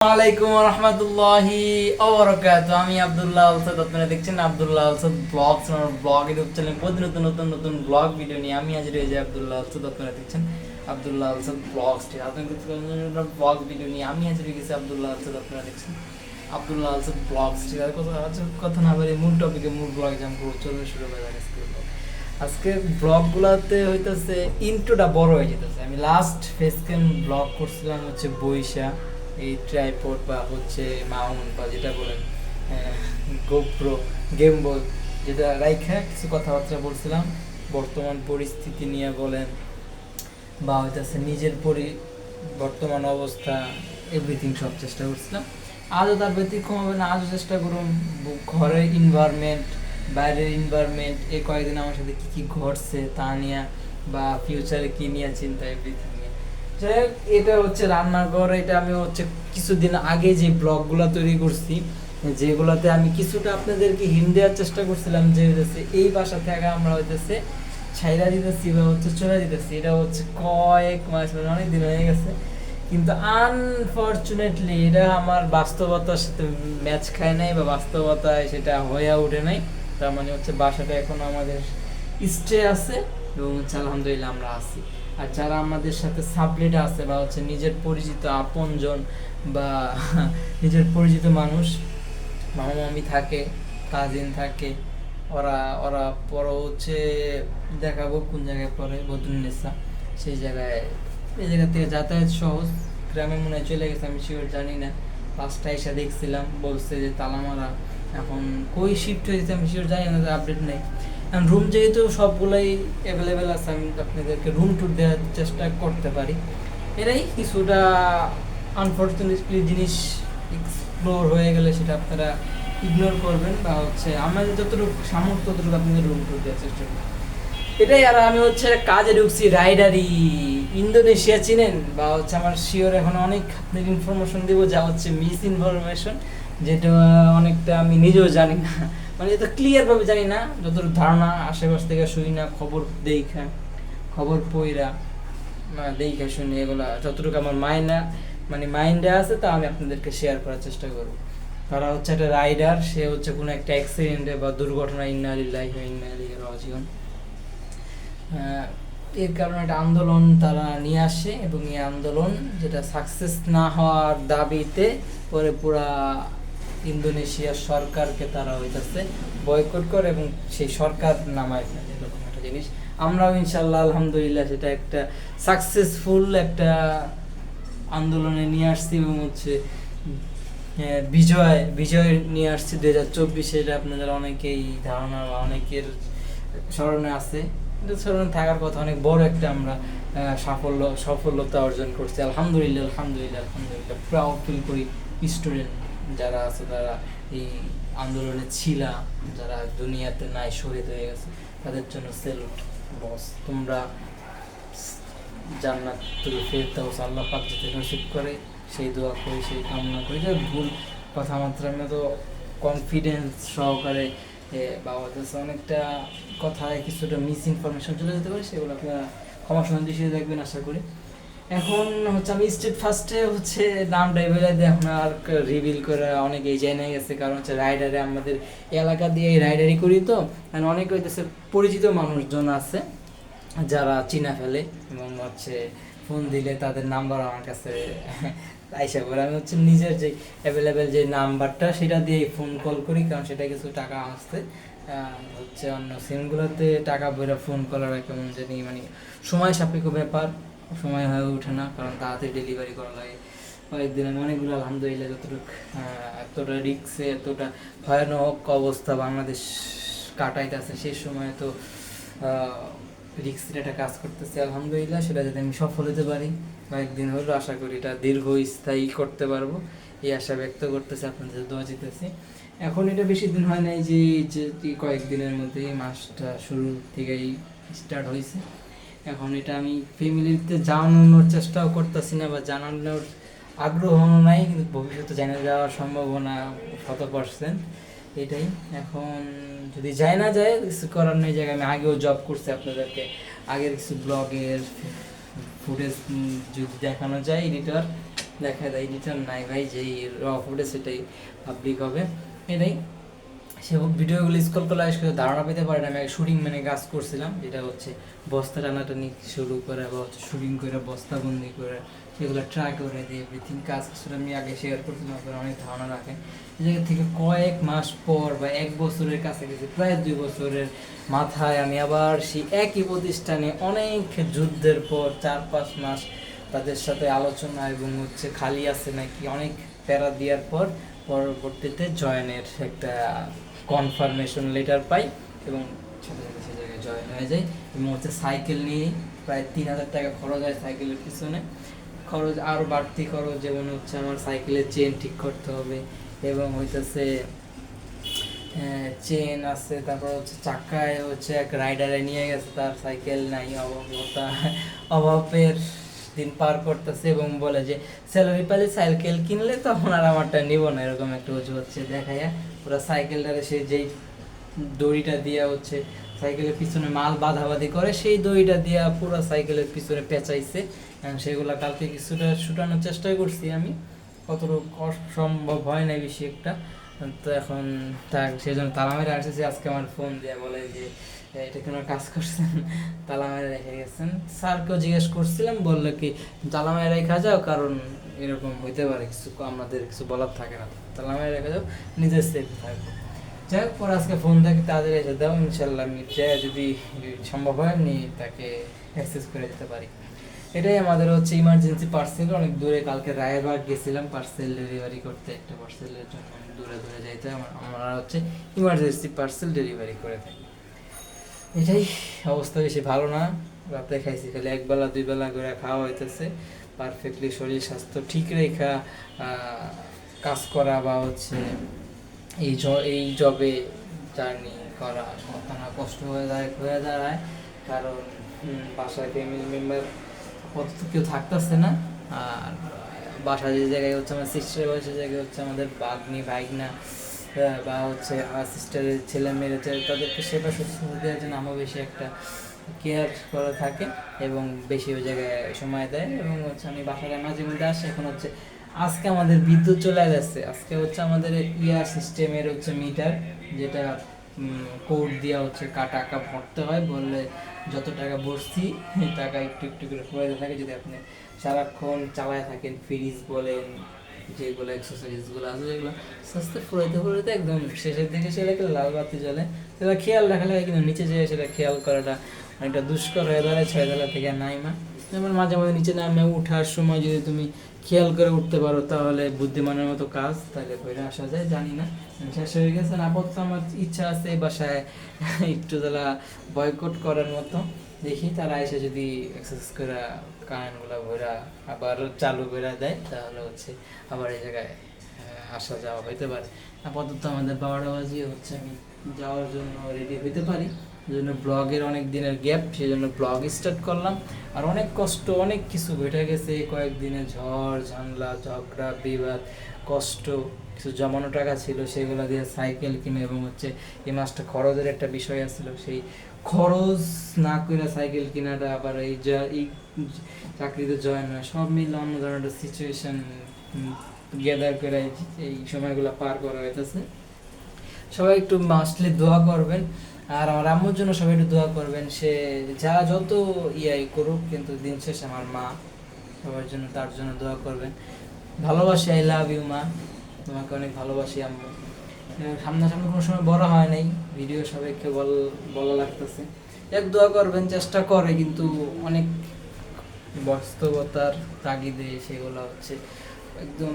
আসসালামাইকুম রহমতুল্লাহি ওবারাকাতুহু। আমি আব্দুল্লাহ আলসাদ, আপনারা দেখছেন আব্দুল্লাহ আলসাদ ব্লগস। আমার ব্লগ ইউটিউব চ্যানেলে প্রতিনিয়ত নতুন নতুন ব্লগ ভিডিও নিয়ে আমি হাজির হয়ে যাই। আব্দুল্লাহ আলসাদ, আপনারা দেখছেন আব্দুল্লাহ আলসাদ ব্লগস। ব্লগ ভিডিও নিয়ে আমি হাজির হয়ে গেছি আব্দুল্লাহ আলসাদ, আপনারা দেখছেন আব্দুল্লাহ আলসাদ ব্লগস। ঠিক আছে, কথা না বলে মূল টপিকে মূল ব্লগ জাম করবো। চলুন শুরু করা যাক আজকে ব্লগগুলোতে হইতেছে ইন্ট্রোটা বড় হয়ে যেতেছে। আমি লাস্ট ফেস ক্যাম ব্লগ করছিলাম হচ্ছে বৈশা, এই ট্রাইপড বা হচ্ছে মাউন্ট বা যেটা বলেন গোপ্রো গেম বল, যেটা রাইখা কিছু কথাবার্তা বলছিলাম বর্তমান পরিস্থিতি নিয়ে বলেন বা হইতেছে নিজের বর্তমান অবস্থা এভরিথিং সব চেষ্টা করছিলাম। আজও তার ব্যতিক্রম হবে না, আজও চেষ্টা করুন। ঘরের ইনভায়রনমেন্ট, বাইরের ইনভায়রনমেন্ট, এই কয়েকদিন আমার সাথে কী কী ঘটছে তা নিয়ে বা ফিউচারে কী নিয়ে চিন্তা, এভরিথিং নিয়ে। যাই হোক, এটা হচ্ছে রান্নাঘর। এটা আমি হচ্ছে কিছুদিন আগে যে ব্লগগুলো তৈরি করছি, যেগুলোতে আমি কিছুটা আপনাদেরকে হিন্ট দেওয়ার চেষ্টা করছিলাম যে হচ্ছে এই বাসা থেকে আমরা হইতেছে ছাইরা দিতেছি বা হচ্ছে চলে দিতেছি। এটা হচ্ছে কয়েক মাস, মানে অনেক দিন হয়ে গেছে, কিন্তু আনফর্চুনেটলি এটা আমার বাস্তবতার সাথে ম্যাচ খায় নাই বা বাস্তবতায় সেটা হয়ে ওঠে নাই। তার মানে হচ্ছে বাসাটা এখন আমাদের স্টে আছে এবং হচ্ছে আলহামদুলিল্লাহ আমরা আছি। আর যারা আমাদের সাথে সাবলেট আছে বা হচ্ছে নিজের পরিচিত আপনজন বা নিজের পরিচিত মানুষ, মামা মামি থাকে, কাজিন থাকে, ওরা ওরা পরে হচ্ছে দেখাবো কোন জায়গায় পরে বদরুন্নেসা, সেই জায়গায়, এই জায়গা থেকে যাতায়াত সহজ। গ্রামে মনে হয় চলে গেছে, আমি শিওর জানি না। পাঁচটা এসে দেখছিলাম, বলছে যে তালামারা। এখন কই শিফট হয়েছে আমি শিওর জানি না, আপডেট নেই। এখন রুম যেহেতু সবগুলোই অ্যাভেলেবেল আছে, আমি আপনাদেরকে রুম ট্যুর দেওয়ার চেষ্টা করতে পারি। এরাই কিছুটা আনফর্চুনেটলি জিনিস এক্সপ্লোর হয়ে গেলে সেটা আপনারা ইগনোর করবেন বা হচ্ছে আমাদের যতটুকু সামর্থ্য ততটুকু আপনাদের রুম ট্যুর দেওয়ার চেষ্টা করবেন, এটাই। আর আমি হচ্ছে কাজে ঢুকছি রাইডারি। ইন্দোনেশিয়া চিনেন বা হচ্ছে আমার শিওর এখন অনেক আপনাকে ইনফরমেশন দেবো যা হচ্ছে মিস ইনফরমেশন, যেটা অনেকটা আমি নিজেও জানি না, মানে এটা ক্লিয়ারভাবে জানি না। যতটুকু ধারণা আশেপাশ থেকে শুনি না, খবর দেখা, খবর পইরা দেখা শুনি, এগুলা যতটুকু আমার মাইন্ডে আছে তা আমি আপনাদেরকে শেয়ার করার চেষ্টা করবো। তারা হচ্ছে একটা রাইডার, সে হচ্ছে কোনো একটা অ্যাক্সিডেন্টে বা দুর্ঘটনায় ইন্না লিল্লাহি ওয়া ইন্না ইলাইহি রাজিউন, এর কারণে একটা আন্দোলন তারা নিয়ে আসে এবং এই আন্দোলন যেটা সাকসেস না হওয়ার দাবিতে পরে পুরা ইন্দোনেশিয়ার সরকারকে তারা হইতেছে বয়কট করে এবং সেই সরকার নামায় ফেলে, এরকম একটা জিনিস। আমরাও ইনশাল্লাহ আলহামদুলিল্লাহ সেটা একটা সাকসেসফুল একটা আন্দোলনে নিয়ে আসছি এবং হচ্ছে বিজয় নিয়ে আসছি 2024। এটা আপনাদের অনেকেই ধারণা বা অনেকের স্মরণে আছে, কিন্তু স্মরণে থাকার কথা। অনেক বড় একটা আমরা সফলতা অর্জন করছি, আলহামদুলিল্লাহ আলহামদুলিল্লাহ আলহামদুলিল্লাহ। প্রাউড ফিল করি স্টুডেন্ট যারা আছে, তারা এই আন্দোলনে ছিল, যারা দুনিয়াতে নাই, শহীদ হয়ে গেছে, তাদের জন্য সেলুট বস। তোমরা জান্নাতুল ফেরদাউস আল্লাহ পাক যাতে নসিব করে সেই দোয়া করি, সেই কামনা করি। যে ভুল কথাবার্তা আমি তো কনফিডেন্স সহকারে বা হচ্ছে অনেকটা কথায় কিছুটা মিস ইনফরমেশন চলে যেতে পারে, সেগুলো আপনারা ক্ষমা সন্দেশে দেখবেন আশা করি। এখন হচ্ছে আমি স্টেট ফার্স্টে হচ্ছে নামটা এবেলা দিয়ে এখন আর রিভিল করে অনেকেই জেনে গেছে, কারণ হচ্ছে রাইডারে আমাদের এলাকা দিয়ে রাইডারি করি, তো অনেক হইতেছে পরিচিত মানুষজন আছে যারা চিনা ফেলে এবং হচ্ছে ফোন দিলে তাদের নাম্বার আমার কাছে আইসা করে। আমি হচ্ছে নিজের যে অ্যাভেলেবেল যে নাম্বারটা সেটা দিয়ে ফোন কল করি, কারণ সেটা কিছু টাকা আসতে হচ্ছে অন্য সিমগুলোতে টাকা বইরা ফোন করার কেমন জানি মানে সময় সাপেক্ষ ব্যাপার, সময় হয়ে ওঠে না, কারণ তাড়াতাড়ি ডেলিভারি করা লাগে। কয়েকদিন আমি অনেকগুলো আলহামদুলিল্লাহ যতটুকু এতটা রিক্সে এতটা ভয়ানক অবস্থা বাংলাদেশ কাটাইতেছে, সেই সময় তো রিক্সের একটা কাজ করতেছে আলহামদুলিল্লাহ। সেটা যাতে আমি সফল হতে পারি, কয়েকদিন হলো আশা করি এটা দীর্ঘস্থায়ী করতে পারবো, এই আশা ব্যক্ত করতেছি, আপনাদের দোয়া জিতেছি। এখন এটা বেশি দিন হয় নাই, যে কয়েকদিনের মধ্যেই মাসটা শুরু থেকেই স্টার্ট হয়েছে। এখন এটা আমি ফ্যামিলিতে জানানোর চেষ্টাও করতেছি না বা জানানোর আগ্রহ নাই, কিন্তু ভবিষ্যতে জানা যাওয়ার সম্ভাবনা 100%। এটাই। এখন যদি যায় না যায় কিছু করার নেই। জায়গায় আমি আগেও জব করছি, আপনাদেরকে আগের কিছু ব্লগের ফুটেজ যদি দেখানো যায় এডিটর দেখা যায় এডিটর নাই ভাই, যেই র ফুটে সেটাই পাবলিক হবে। এটাই সে ভিডিওগুলো স্ক্রল করলে আসলে ধারণা পেতে পারে না আমি শুটিং মানে কাজ করছিলাম, যেটা হচ্ছে বস্তা টানাটানি শুরু করে বা হচ্ছে শুটিং করে বস্তাবন্দি করে সেগুলো ট্রাই করে দিয়ে এভরিথিং কাজ আসলে আমি আগে শেয়ার করছিলাম, আপনারা অনেক ধারণা রাখেন। এই জায়গা থেকে কয়েক মাস পর বা 1 বছরের কাছাকাছি প্রায় 2 বছরের মাথায় আমি আবার সেই একই প্রতিষ্ঠানে অনেক যুদ্ধের পর 4-5 মাস তাদের সাথে আলোচনা এবং হচ্ছে খালি আছে নাকি অনেক প্যারা দেওয়ার পর পরবর্তীতে জয়েনের একটা কনফার্মেশন লেটার পাই এবং সাথে সাথে সে জায়গায় জয়েন হয়ে যায়। এবং হচ্ছে সাইকেল নিয়ে প্রায় 3,000 টাকা খরচ হয় সাইকেলের পিছনে, খরচ আরও বাড়তি খরচ, যেমন হচ্ছে আমার সাইকেলের চেন ঠিক করতে হবে এবং হইতেছে চেন আছে, তারপর হচ্ছে চাকায় হচ্ছে এক রাইডারে নিয়ে গেছে, তার সাইকেল নাই, অভাবের দিন পার করতেছে এবং বলে যে স্যালারি পেলে সাইকেল কিনলে তখন আর আমারটা নিব না, এরকম একটা অজু হচ্ছে দেখাইয়া পুরো সাইকেলটারে সে যেই দড়িটা দিয়া হচ্ছে সাইকেলের পিছনে মাল বাঁধাবাঁধি করে সেই দড়িটা দিয়া পুরো সাইকেলের পিছনে পেঁচাইছে। সেগুলো কালকে কিছুটা ছুটানোর চেষ্টা করছি আমি, কতটুকু সম্ভব হয় না বেশি একটা। তো এখন সেই জন্য তালা মেরে আসতেছি, আজকে আমার ফোন দিয়ে বলে যে এটা কোনো কাজ করছেন, তালা মেরে রেখে গেছেন। স্যারকেও জিজ্ঞেস করছিলাম, বললো কি তালা মেরে রেখা যাও, কারণ এরকম হইতে পারে কিছু, আমাদের কিছু বলার থাকে না, তালা মেরে রেখে যাও, নিজের সেফ থাকবো। যাই হোক, পরে আজকে ফোন থেকে তাদের এসে দাও, ইনশাল্লাহ আমি যদি সম্ভব হয় আমি তাকে অ্যাক্সেস করে দিতে পারি। এটাই আমাদের হচ্ছে ইমার্জেন্সি পার্সেল, অনেক দূরে কালকে রায়েরবাগ গেছিলাম পার্সেল ডেলিভারি করতে, একটা পার্সেলের জন্য অনেক দূরে দূরে যাইতে আমরা হচ্ছে ইমার্জেন্সি পার্সেল ডেলিভারি করে থাকি। এটাই অবস্থা, বেশি ভালো না, রাতে খাইছি খালি 1-2 বেলা করে খাওয়া হইতেছে। পারফেক্টলি শরীর স্বাস্থ্য ঠিক রেখা কাজ করা বা হচ্ছে এই জবে জার্নি করা কতটা কষ্ট হয়ে দাঁড়ায়, কারণ বাসায় ফ্যামিলি মেম্বার আপাতত কেউ থাকতেছে না। আর বাসা যে জায়গায় হচ্ছে আমার সিস্টারের বয়সের জায়গায় হচ্ছে আমাদের বাগনি ভাইগনা বা হচ্ছে আমার সিস্টারের ছেলে মেয়েরা তাদেরকে সেবা শুশ্রূষা দেওয়ার জন্য আমার বেশি একটা কেয়ার করা থাকে এবং বেশি ওই জায়গায় সময় দেয়। এবং হচ্ছে আমি বাসায় মাঝে মধ্যে আসি। এখন হচ্ছে আজকে আমাদের বিদ্যুৎ চলে যাচ্ছে, আজকে হচ্ছে আমাদের ইয়ার সিস্টেমের হচ্ছে মিটার, যেটা কোড দেওয়া হচ্ছে টাকা ভরতে হয়, বললে যত টাকা ভরছি টাকা একটু একটু করে পড়ে থাকে। যদি আপনি সারাক্ষণ চালায় থাকেন, ফ্রিজ বলেন, যেগুলো এক্সারসাইজগুলো আছে যেগুলো আস্তে আস্তে ফুরাইতে একদম শেষের দিকে সেটাকে লাল বাতি জ্বলে, সেটা খেয়াল রাখা লাগে, কিন্তু নিচে যেয়ে সেটা খেয়াল করাটা অনেকটা দুষ্কর হয়ে দাঁড়ায় 6 তলা থেকে নাইমা। যেমন মাঝে মাঝে নিচে নামে উঠার সময় যদি তুমি খেয়াল করে উঠতে পারো তাহলে বুদ্ধিমানের মতো কাজ, তাহলে ঘুরে আসা যায়। জানি না শেষ হয়ে গেছে না, আপাতত আমার ইচ্ছা আছে এই বাসায় একটু তারা বয়কট করার মতো, দেখি তারা এসে যদি এক্সারসাইজ করে কারেন্টগুলো ভরা আবার চালু করে দেয় তাহলে হচ্ছে আবার এই জায়গায় আসা যাওয়া হইতে পারে। আপাতত আমাদের 12টা বাজিয়ে হচ্ছে, আমি যাওয়ার জন্য রেডি হইতে পারি। এই জন্য ব্লগের অনেক দিনের গ্যাপ, সেই জন্য ব্লগ স্টার্ট করলাম। আর অনেক কষ্ট, অনেক কিছু ঘটে গেছে কয়েকদিনে, ঝড় ঝামেলা ঝগড়া বিবাদ কষ্ট, কিছু জমানো টাকা ছিল সেগুলো দিয়ে সাইকেল কিনে এবং হচ্ছে এই মাসটা খরচের একটা বিষয় আসছিল, সেই খরচ না করে সাইকেল কেনাটা, আবার এই চাকরিতে জয়েন হয়, সব মিলে অন্য ধরনের সিচুয়েশন গ্যাদার করে এই সময়গুলো পার করা হইতেছে। সবাই একটু মাস্টলি দোয়া করবেন, আর আমার আম্মুর জন্য সবাই একটু দোয়া করবেন। সে যা যত ইয়াই করুক, কিন্তু দিন শেষে আমার মা, সবার জন্য তার জন্য দোয়া করবেন। ভালোবাসি, আই লাভ ইউ মা, তোমাকে অনেক ভালোবাসি আম্মু। সামনাসামনি কোনো সময় বড় হয় নাই, ভিডিও সবাইকে বলা লাগতেছে। এক দোয়া করবেন, চেষ্টা করে কিন্তু অনেক বাস্তবতার তাগিদে সেগুলো হচ্ছে একদম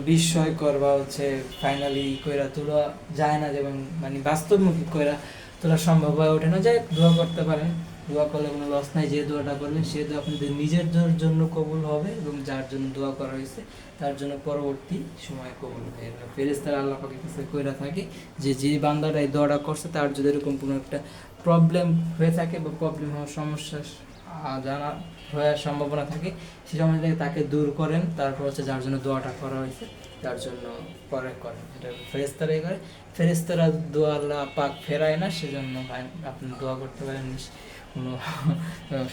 বিস্ময়কর বা হচ্ছে ফাইনালি কইরা তোলা যায় না, যেমন মানে বাস্তবমুখী কইরা তোলা সম্ভব হয়ে ওঠে না। যাই দোয়া করতে পারেন, দোয়া করলে কোনো লস নাই। যে দোয়াটা করবেন সে দোয়া আপনাদের নিজের জন্য কবুল হবে এবং যার জন্য দোয়া করা হয়েছে তার জন্য পরবর্তী সময় কবুল হবে। ফেরেশতারা আল্লাহ পাকের কাছে কইরা থাকে যে বান্দাটা এই দোয়াটা করছে তার যদি এরকম কোনো একটা প্রবলেম হয়ে থাকে বা প্রবলেম হওয়ার সমস্যা জানা হওয়ার সম্ভাবনা থাকে, সে সময় থেকে তাকে দূর করেন। তারপর হচ্ছে যার জন্য দোয়াটা করা হয়েছে তার জন্য করেন, এটা ফেরেশতারাই করে। ফেরেশতারা দোয়া আল্লাহ পাক ফেরায় না, সেজন্য আপনি দোয়া করতে পারেন, কোনো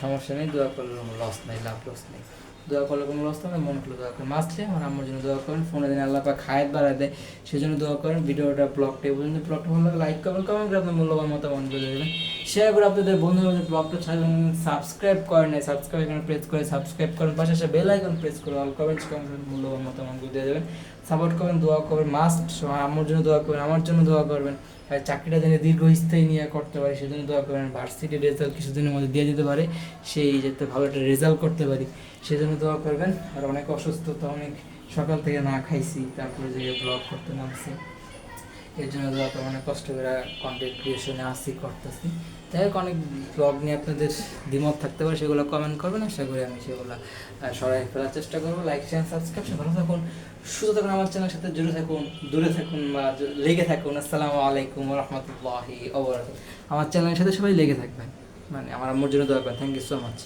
সমস্যা নেই, দোয়া করলে কোনো লস নেই, লাভ লস নেই। দোয়া করলে কোনো লস হবে না, মন খুলে দোয়া করেন। মাসলে আমার আম্মুর জন্য দোয়া করেন, ফোনে দিন আল্লাহ পাক হায়াত বাড়ায় দেয়, সেই জন্য দোয়া করেন। ভিডিওটা ব্লগটা এই পর্যন্ত। ব্লগটা ভালো লাগে লাইক করবেন, কমেন্ট করে আপনার মূল্যবান মতামত বলে দেবেন, শেয়ার করে আপনাদের বন্ধুদের ব্লগটা ছাড়বেন। সাবস্ক্রাইব করেন নাই, সাবস্ক্রাইব এখানে প্রেস করে সাবস্ক্রাইব করেন, পাশে বেল আইকন প্রেস করে অল কমেন্টস কমেন্ট মূল্যবান মতামত দিয়ে দেবেন। সাপোর্ট করবেন, দোয়া করবেন, মাস্ট আম্মুর জন্য দোয়া করবেন, আমার জন্য দোয়া করবেন। আর চাকরিটা যেন দীর্ঘস্থায়ী নিয়ে করতে পারি সেজন্য দোয়া করবেন। ভার্সিটি রেজাল্ট কিছুদিনের মধ্যে দিয়ে দিতে পারে, সেই যাতে ভালো একটা রেজাল্ট করতে পারি সেজন্য দোয়া করবেন। আর অনেক অসুস্থতা, অনেক সকাল থেকে না খাইছি, তারপরে যে ব্লগ করতে নামছি, এর জন্য দোয়া করবেন। অনেক কষ্ট করে কন্টেন্ট ক্রিয়েশনে আসি করতেছি। যাই হোক, অনেক ব্লগ নিয়ে আপনাদের দ্বিমত থাকতে পারে, সেগুলো কমেন্ট করবেন, আশা করি আমি সেগুলো সরাই ফেলার চেষ্টা করবো। লাইক শেয়ার সাবস্ক্রাইব, ভালো থাকুন, সুস্থ থাকুন, আমার চ্যানেলের সাথে জুড়ে থাকুন, দূরে থাকুন বা লেগে থাকুন। আসসালামু আলাইকুম রহমতুল্লাহি ওয়া বারাকাতুহু। আমার চ্যানেলের সাথে সবাই লেগে থাকবেন, মানে আমার আম্মুর জন্য দোয়া করেন। Thank you so much.